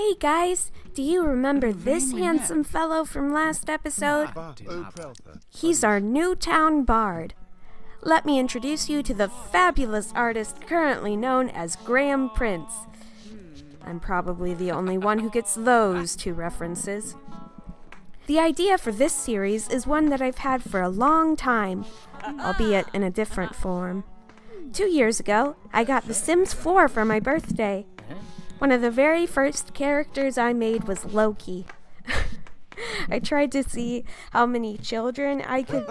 Hey guys, do you remember this handsome fellow from last episode? He's our new town bard. Let me introduce you to the fabulous artist currently known as Printz. I'm probably the only one who gets those two references. The idea for this series is one that I've had for a long time, albeit in a different form. 2 years ago, I got The Sims 4 for my birthday. One of the very first characters I made was Loki. I tried to see how many children I could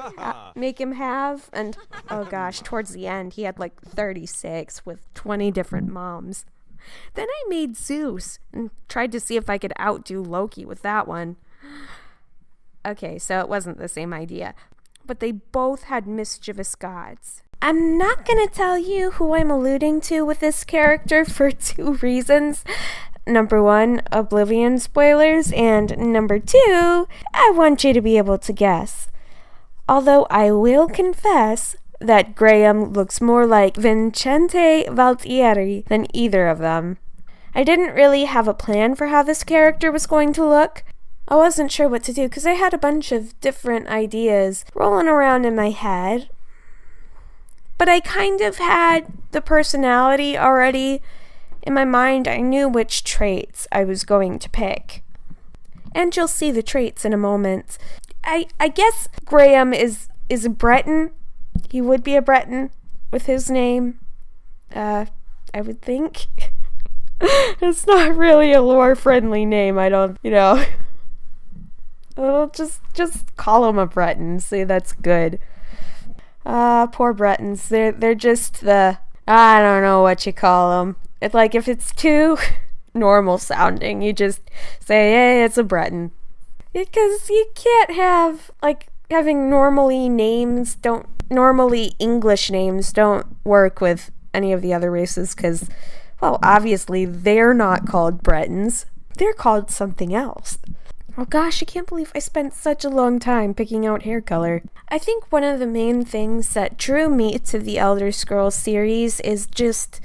make him have, and oh gosh, towards the end he had like 36 with 20 different moms. Then I made Zeus and tried to see if I could outdo Loki with that one. Okay, so it wasn't the same idea, but they both had mischievous gods. I'm not gonna tell you who I'm alluding to with this character for 2 reasons. Number 1, Oblivion spoilers, and number 2, I want you to be able to guess. Although I will confess that Graham looks more like Vincente Valtieri than either of them. I didn't really have a plan for how this character was going to look. I wasn't sure what to do because I had a bunch of different ideas rolling around in my head. But I kind of had the personality already. In my mind, I knew which traits I was going to pick. And you'll see the traits in a moment. I guess Graham is a Breton. He would be a Breton with his name. I would think. It's not really a lore-friendly name, I don't, I'll just call him a Breton. Say that's good. Poor Bretons. They're just I don't know what you call them. It's like if it's too normal sounding, you just say, hey, it's a Breton. Because you can't have, having normally English names don't work with any of the other races because, well, obviously they're not called Bretons. They're called something else. Oh gosh, I can't believe I spent such a long time picking out hair color. I think one of the main things that drew me to the Elder Scrolls series is just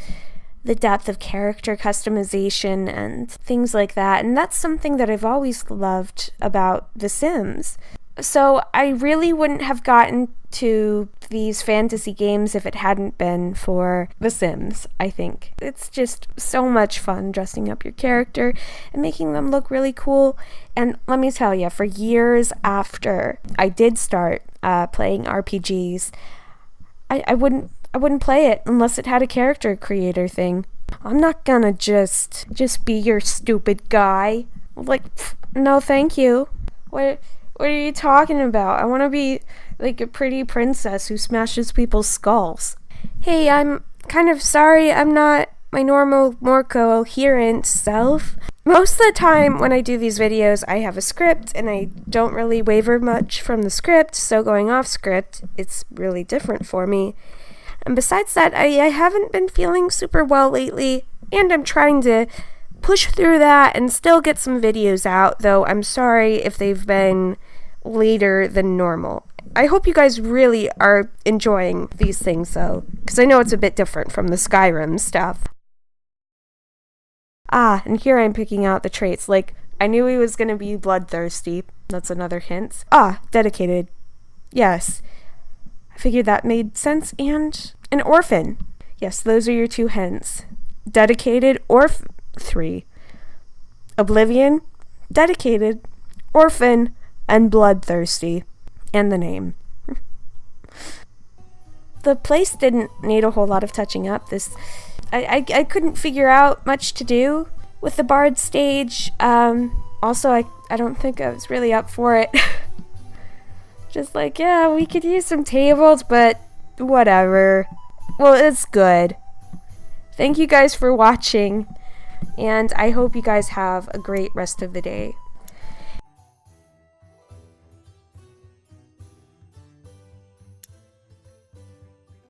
the depth of character customization and things like that, and that's something that I've always loved about The Sims. So I really wouldn't have gotten to these fantasy games if it hadn't been for The Sims, I think. It's just so much fun dressing up your character and making them look really cool. And let me tell you, for years after I did start playing RPGs, I wouldn't play it unless it had a character creator thing. I'm not gonna just be your stupid guy. No thank you. What are you talking about? I want to be like a pretty princess who smashes people's skulls. Hey, I'm kind of sorry I'm not my normal, more coherent self. Most of the time when I do these videos, I have a script and I don't really waver much from the script, so going off script, it's really different for me. And besides that, I haven't been feeling super well lately, and I'm trying to push through that and still get some videos out, though I'm sorry if they've been later than normal. I hope you guys really are enjoying these things, though, because I know it's a bit different from the Skyrim stuff. And here I'm picking out the traits. I knew he was going to be bloodthirsty. That's another hint. Dedicated. Yes. I figured that made sense. And an orphan. Yes, those are your 2 hints. Dedicated, 3. Oblivion, dedicated, orphan, and bloodthirsty. And the name. The place didn't need a whole lot of touching up. I couldn't figure out much to do with the bard stage. Also, I don't think I was really up for it. Just we could use some tables, but whatever. Well, it's good. Thank you guys for watching. And I hope you guys have a great rest of the day.